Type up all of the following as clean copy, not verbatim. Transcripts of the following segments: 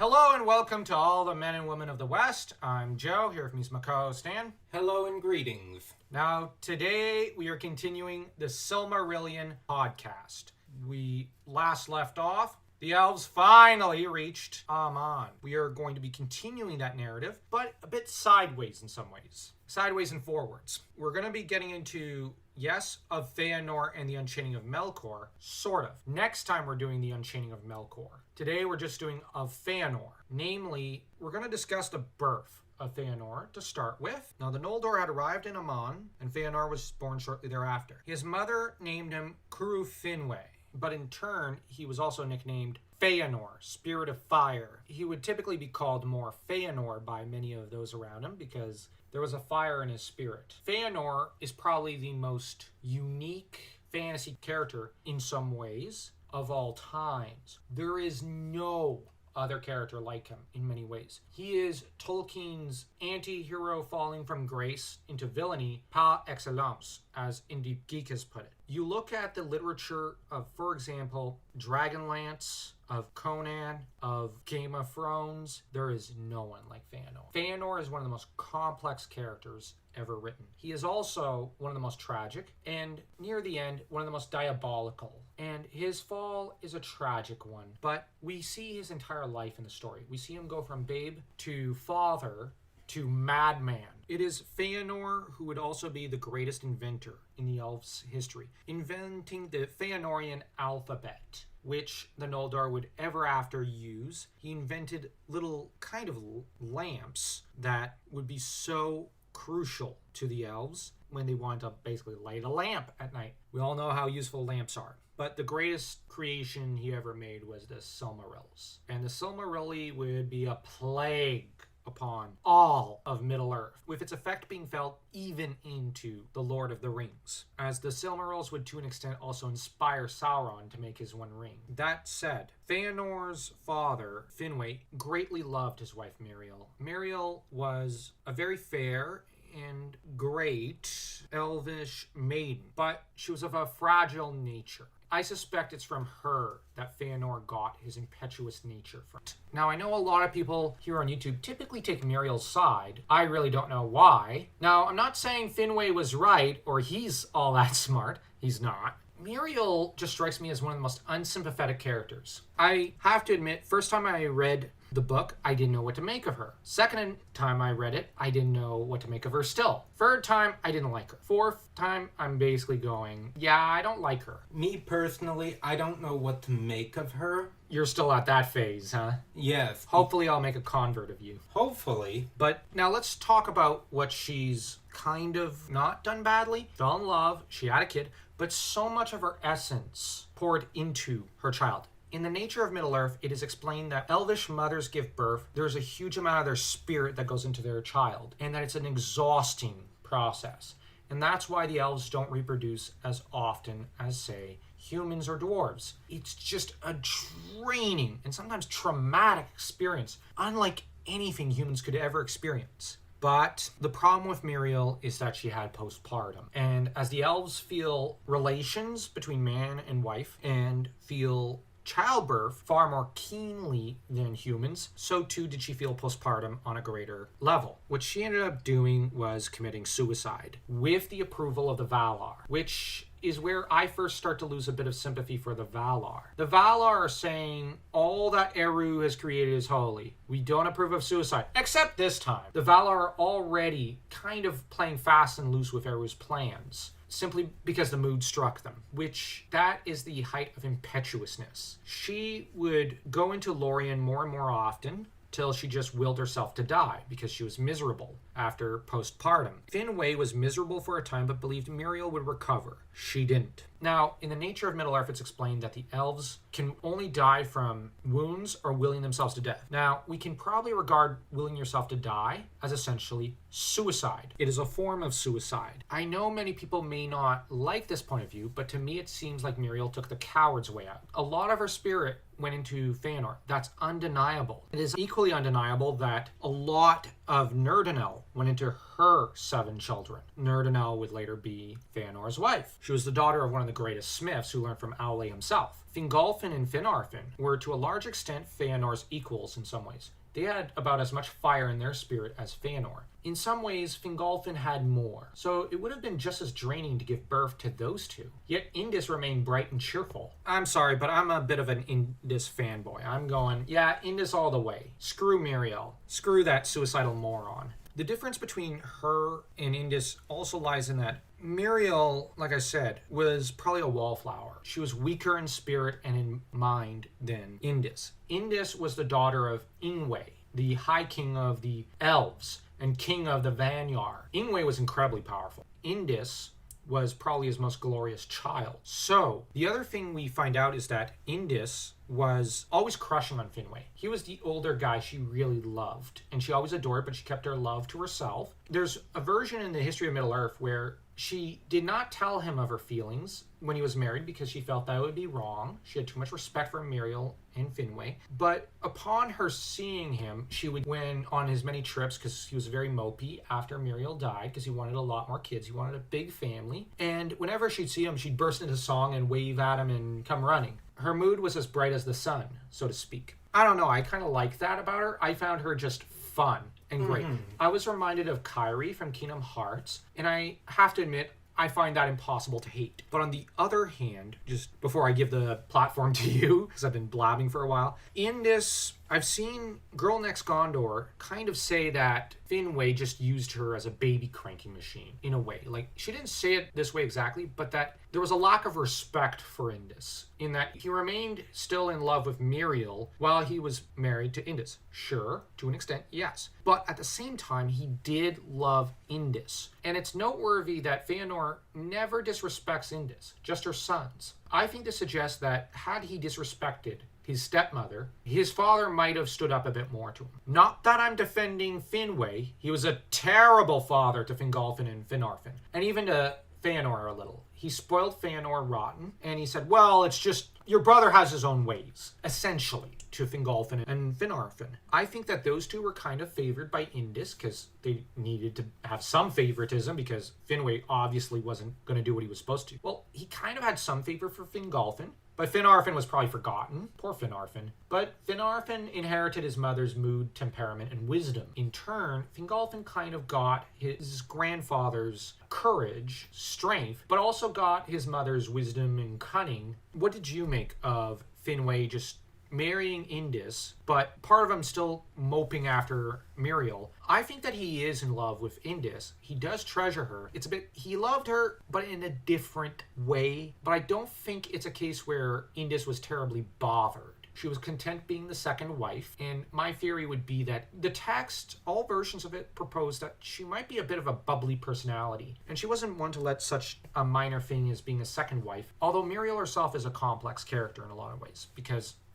Hello and welcome to all the men and women of the West. I'm Joe, here with me is my co-host Stan. Hello and greetings. Now, today we are continuing the Silmarillion Podcast. We last left off, the elves finally reached Aman. We are going to be continuing that narrative, but a bit sideways in some ways. Sideways and forwards. We're going to be getting into, yes, of Feanor and the Unchaining of Melkor, sort of. Next time we're doing the Unchaining of Melkor. Today we're just doing of Feanor. Namely, we're going to discuss the birth of Feanor to start with. Now, the Noldor had arrived in Aman, and Feanor was born shortly thereafter. His mother named him Curu Finwe, but in turn, he was also nicknamed Feanor, Spirit of Fire. He would typically be called more Feanor by many of those around him because there was a fire in his spirit. Feanor is probably the most unique fantasy character in some ways of all times. There is no other character like him in many ways. He is Tolkien's anti-hero falling from grace into villainy par excellence, as Indie Geek has put it. You look at the literature of, for example, Dragonlance, of Conan, of Game of Thrones, there is no one like Feanor. Feanor is one of the most complex characters ever written. He is also one of the most tragic, and near the end, one of the most diabolical. And his fall is a tragic one, but we see his entire life in the story. We see him go from babe to father to madman. It is Feanor who would also be the greatest inventor in the elves' history, inventing the Feanorian alphabet, which the Noldor would ever after use. He invented little kind of lamps that would be so crucial to the elves when they want to basically light a lamp at night. We all know how useful lamps are. But the greatest creation he ever made was the Silmarils. And the Silmarilli would be a plague upon all of Middle-earth, with its effect being felt even into the Lord of the Rings, as the Silmarils would to an extent also inspire Sauron to make his one ring. That said, Feanor's father, Finwe, greatly loved his wife Miriel. Miriel was a very fair and great elvish maiden, but she was of a fragile nature. I suspect it's from her that Feanor got his impetuous nature from. Now, I know a lot of people here on YouTube typically take Miriel's side. I really don't know why. Now, I'm not saying Finwe was right or he's all that smart. He's not. Miriel just strikes me as one of the most unsympathetic characters. I have to admit, first time I read the book, I didn't know what to make of her. Second time I read it, I didn't know what to make of her still. Third time, I didn't like her. Fourth time, I'm basically going, yeah, I don't like her. Me personally, I don't know what to make of her. You're still at that phase, huh? Yes. Hopefully I'll make a convert of you. Hopefully. But now let's talk about what she's kind of not done badly. Fell in love, she had a kid, but so much of her essence poured into her child. In the nature of Middle-earth, it is explained that elvish mothers give birth. There's a huge amount of their spirit that goes into their child, and that it's an exhausting process. And that's why the elves don't reproduce as often as, say, humans or dwarves. It's just a draining and sometimes traumatic experience, unlike anything humans could ever experience. But the problem with Miriel is that she had postpartum. And as the elves feel relations between man and wife and feel childbirth far more keenly than humans, so too did she feel postpartum on a greater level. What she ended up doing was committing suicide with the approval of the Valar, which is where I first start to lose a bit of sympathy for the Valar. The Valar are saying all that Eru has created is holy. We don't approve of suicide, except this time. The Valar are already kind of playing fast and loose with Eru's plans, simply because the mood struck them, which that is the height of impetuousness. She would go into Lorien more and more often, till she just willed herself to die because she was miserable after postpartum. Finwe was miserable for a time but believed Miriel would recover. She didn't. Now, in the nature of Middle-earth, it's explained that the elves can only die from wounds or willing themselves to death. Now, we can probably regard willing yourself to die as essentially suicide. It is a form of suicide. I know many people may not like this point of view, but to me it seems like Miriel took the coward's way out. A lot of her spirit went into Feanor. That's undeniable. It is equally undeniable that a lot of Nerdanel went into her 7 children. Nerdanel would later be Feanor's wife. She was the daughter of one of the greatest smiths who learned from Aule himself. Fingolfin and Finarfin were to a large extent Feanor's equals in some ways. They had about as much fire in their spirit as Feanor. In some ways, Fingolfin had more, so it would have been just as draining to give birth to those two. Yet Indis remained bright and cheerful. I'm sorry, but I'm a bit of an Indis fanboy. I'm going, yeah, Indis all the way. Screw Miriel. Screw that suicidal moron. The difference between her and Indis also lies in that Miriel, like I said, was probably a wallflower. She was weaker in spirit and in mind than Indis. Indis was the daughter of Ingwe, the High King of the Elves and King of the Vanyar. Ingwe was incredibly powerful. Indis was probably his most glorious child. So, the other thing we find out is that Indis was always crushing on Finwe. He was the older guy she really loved, and she always adored, but she kept her love to herself. There's a version in the history of Middle-earth where she did not tell him of her feelings when he was married because she felt that would be wrong. She had too much respect for Miriel and Finwe. But upon her seeing him, she would went on his many trips because he was very mopey after Miriel died because he wanted a lot more kids. He wanted a big family. And whenever she'd see him, she'd burst into song and wave at him and come running. Her mood was as bright as the sun, so to speak. I don't know. I kind of like that about her. I found her just fun and great. I was reminded of Kyrie from Kingdom Hearts, and I have to admit, I find that impossible to hate. But on the other hand, just before I give the platform to you, because I've been blabbing for a while, in this, I've seen Girl Next Gondor kind of say that Finwe just used her as a baby cranking machine, in a way. Like, she didn't say it this way exactly, but that there was a lack of respect for Indis, in that he remained still in love with Miriel while he was married to Indis. Sure, to an extent, yes. But at the same time, he did love Indis. And it's noteworthy that Feanor never disrespects Indis, just her sons. I think this suggests that had he disrespected his stepmother, his father might have stood up a bit more to him. Not that I'm defending Finwe. He was a terrible father to Fingolfin and Finarfin, and even to Feanor a little. He spoiled Feanor rotten, and he said, well, it's just, your brother has his own ways, essentially, to Fingolfin and Finarfin. I think that those two were kind of favored by Indis, because they needed to have some favoritism, because Finwe obviously wasn't going to do what he was supposed to. Well, he kind of had some favor for Fingolfin, but Finarfin was probably forgotten. Poor Finarfin. But Finarfin inherited his mother's mood, temperament, and wisdom. In turn, Fingolfin kind of got his grandfather's courage, strength, but also got his mother's wisdom and cunning. What did you make of Finwe just marrying Indis, but part of him still moping after Miriel? I think that he is in love with Indis. He does treasure her. It's a bit, he loved her, but in a different way. But I don't think it's a case where Indis was terribly bothered. She was content being the second wife, and my theory would be that the text, all versions of it, proposed that she might be a bit of a bubbly personality, and she wasn't one to let such a minor thing as being a second wife, although Miriel herself is a complex character in a lot of ways,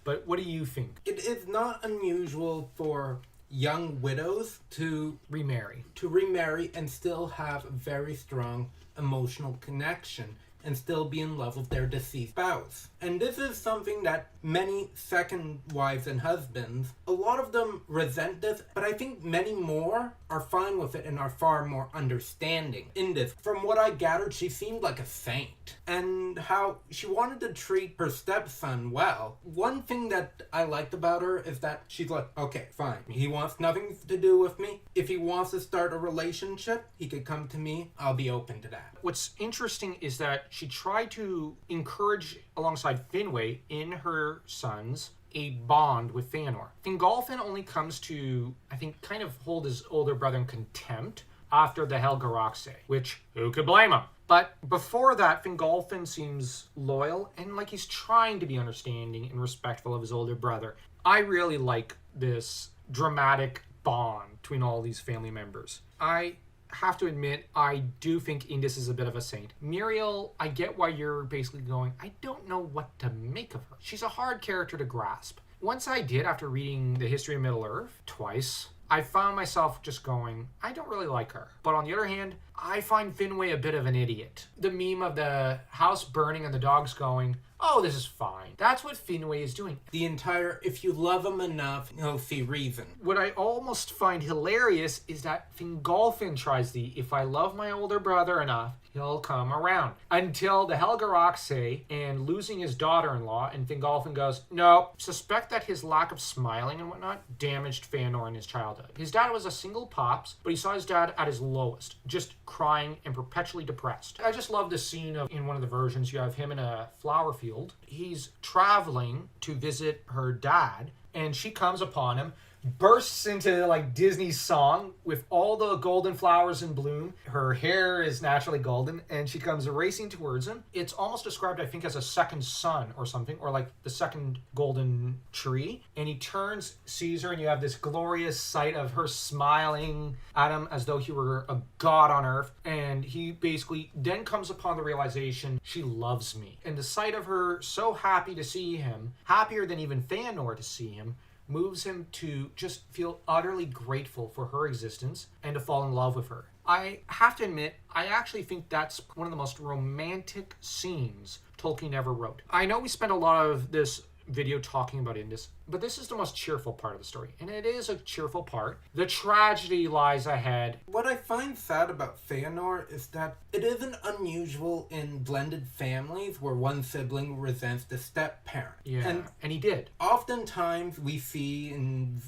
but what do you think? It is not unusual for young widows to remarry and still have a very strong emotional connection and still be in love with their deceased spouse. And this is something that many second wives and husbands, a lot of them resent this, but I think many more are fine with it and are far more understanding. In this, from what I gathered, she seemed like a saint, and how she wanted to treat her stepson well. One thing that I liked about her is that she's like, okay, fine, he wants nothing to do with me. If he wants to start a relationship, he could come to me. I'll be open to that. What's interesting is that she tried to encourage, alongside Finwe, in her sons, a bond with Feanor. Fingolfin only comes to, I think, kind of hold his older brother in contempt after the Helgaraxe, which, who could blame him? But before that, Fingolfin seems loyal and like he's trying to be understanding and respectful of his older brother. I really like this dramatic bond between all these family members. I have to admit, I do think Indis is a bit of a saint. Miriel, I get why you're basically going, I don't know what to make of her. She's a hard character to grasp. Once I did, after reading the history of Middle-earth twice, I found myself just going, I don't really like her. But on the other hand, I find Finwe a bit of an idiot. The meme of the house burning and the dogs going, oh, this is fine. That's what Finwe is doing. The entire, if you love him enough, you'll see reason. What I almost find hilarious is that Fingolfin tries the, if I love my older brother enough, he'll come around. Until the Helgar say, and losing his daughter-in-law, and Fingolfin goes, no, suspect that his lack of smiling and whatnot damaged Feanor in his childhood. His dad was a single pops, but he saw his dad at his lowest, just crying and perpetually depressed. I just love the scene of, in one of the versions, you have him in a flower field. He's traveling to visit her dad, and she comes upon him, bursts into like Disney's song with all the golden flowers in bloom. Her hair is naturally golden, and she comes racing towards him. It's almost described, I think, as a second sun or something, or like the second golden tree. And he turns, sees her, and you have this glorious sight of her smiling at him as though he were a god on earth. And he basically then comes upon the realization, she loves me. And the sight of her so happy to see him, happier than even Feanor to see him, moves him to just feel utterly grateful for her existence and to fall in love with her. I have to admit, I actually think that's one of the most romantic scenes Tolkien ever wrote. I know we spent a lot of this video talking about Indus, but this is the most cheerful part of the story, and it is a cheerful part. The tragedy lies ahead. What I find sad about Feanor is that it isn't unusual in blended families where one sibling resents the step-parent. Yeah, and he did. Oftentimes we see in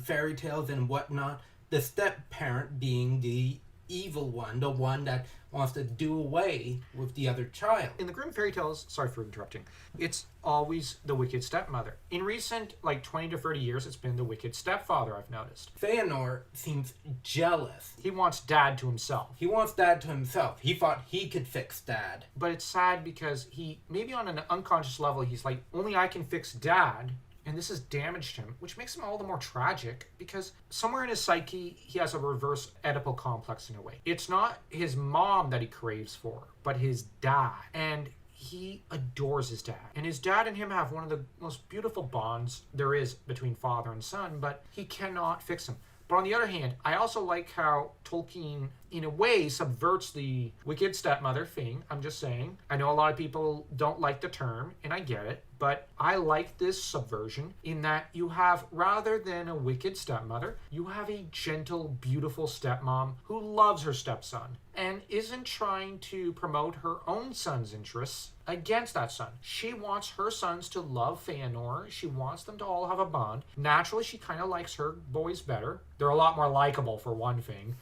fairy tales and whatnot, the step-parent being the evil one, the one that wants to do away with the other child. In the Grimm fairy tales, sorry for interrupting, it's always the wicked stepmother. In recent, 20 to 30 years, it's been the wicked stepfather, I've noticed. Feanor seems jealous. He wants dad to himself. He wants dad to himself. He thought he could fix dad. But it's sad because he, maybe on an unconscious level, he's like, only I can fix dad. And this has damaged him, which makes him all the more tragic because somewhere in his psyche, he has a reverse Oedipal complex in a way. It's not his mom that he craves for, but his dad. And he adores his dad. And his dad and him have one of the most beautiful bonds there is between father and son, but he cannot fix him. But on the other hand, I also like how Tolkien, in a way, subverts the wicked stepmother thing. I'm just saying. I know a lot of people don't like the term, and I get it. But I like this subversion in that you have, rather than a wicked stepmother, you have a gentle, beautiful stepmom who loves her stepson and isn't trying to promote her own son's interests against that son. She wants her sons to love Feanor. She wants them to all have a bond. Naturally, she kind of likes her boys better. They're a lot more likable, for one thing.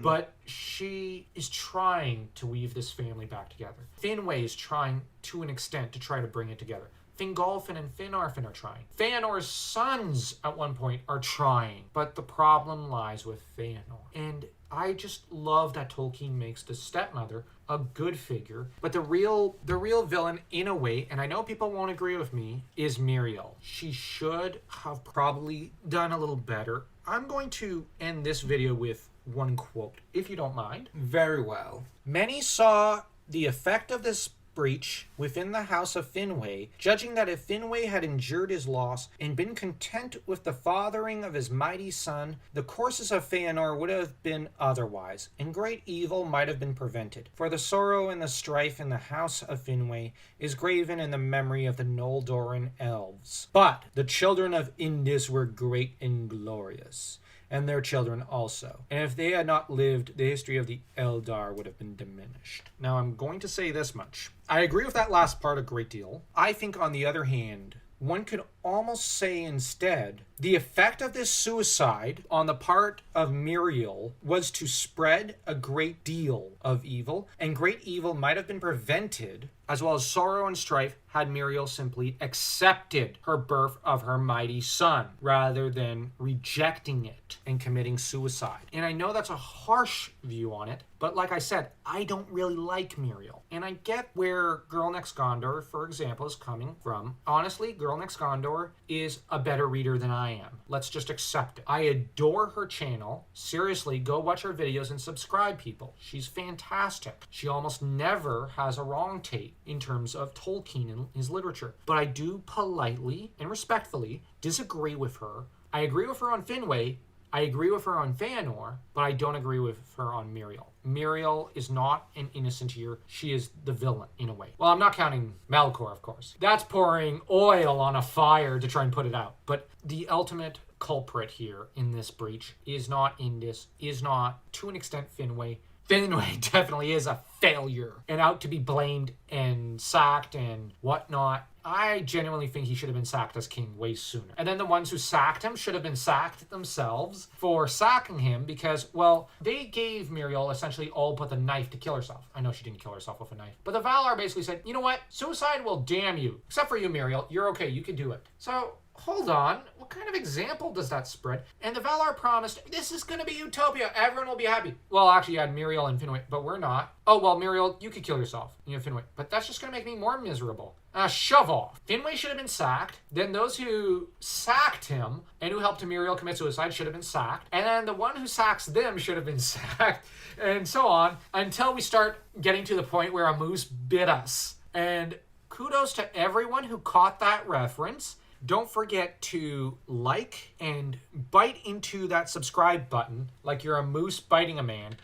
But she is trying to weave this family back together. Finwe is trying, to an extent, to try to bring it together. Fingolfin and Finarfin are trying. Feanor's sons, at one point, are trying. But the problem lies with Feanor. And I just love that Tolkien makes the stepmother a good figure. But the real villain, in a way, and I know people won't agree with me, is Miriel. She should have probably done a little better. I'm going to end this video with one quote, if you don't mind. Very well. Many saw the effect of this breach within the house of Finwe, judging that if Finwe had endured his loss and been content with the fathering of his mighty son, the courses of Feanor would have been otherwise, and great evil might have been prevented. For the sorrow and the strife in the house of Finwe is graven in the memory of the Noldoran elves. But the children of Indus were great and glorious, and their children also. And if they had not lived, the history of the Eldar would have been diminished. Now, I'm going to say this much. I agree with that last part a great deal. I think, on the other hand, one could almost say instead, the effect of this suicide on the part of Miriel was to spread a great deal of evil, and great evil might have been prevented, as well as sorrow and strife, had Miriel simply accepted her birth of her mighty son, rather than rejecting it and committing suicide. And I know that's a harsh view on it, but like I said, I don't really like Miriel. And I get where Girl Next Gondor, for example, is coming from. Honestly, Girl Next Gondor is a better reader than I am. Let's just accept it. I adore her channel. Seriously, go watch her videos and subscribe, people. She's fantastic. She almost never has a wrong take in terms of Tolkien and his literature. But I do politely and respectfully disagree with her. I agree with her on Finwe. I agree with her on Feanor, but I don't agree with her on Miriel. Miriel is not an innocent here. She is the villain, in a way. Well, I'm not counting Melkor, of course. That's pouring oil on a fire to try and put it out. But the ultimate culprit here in this breach is not Indis, is not, to an extent, Finwe. Finwe definitely is a failure and out to be blamed and sacked and whatnot. I genuinely think he should have been sacked as king way sooner. And then the ones who sacked him should have been sacked themselves for sacking him because, well, they gave Miriel essentially all but the knife to kill herself. I know she didn't kill herself with a knife. But the Valar basically said, you know what? Suicide will damn you. Except for you, Miriel. You're okay. You can do it. So, hold on. What kind of example does that spread? And the Valar promised, this is going to be utopia. Everyone will be happy. Well, actually, you had Miriel and Finwe, but we're not. Oh, well, Miriel, you could kill yourself. You know, Finwe. But that's just going to make me more miserable. Shove off. Finwe should have been sacked. Then those who sacked him and who helped Miriel commit suicide should have been sacked. And then the one who sacks them should have been sacked. And so on until we start getting to the point where a moose bit us. And kudos to everyone who caught that reference. Don't forget to like and bite into that subscribe button like you're a moose biting a man.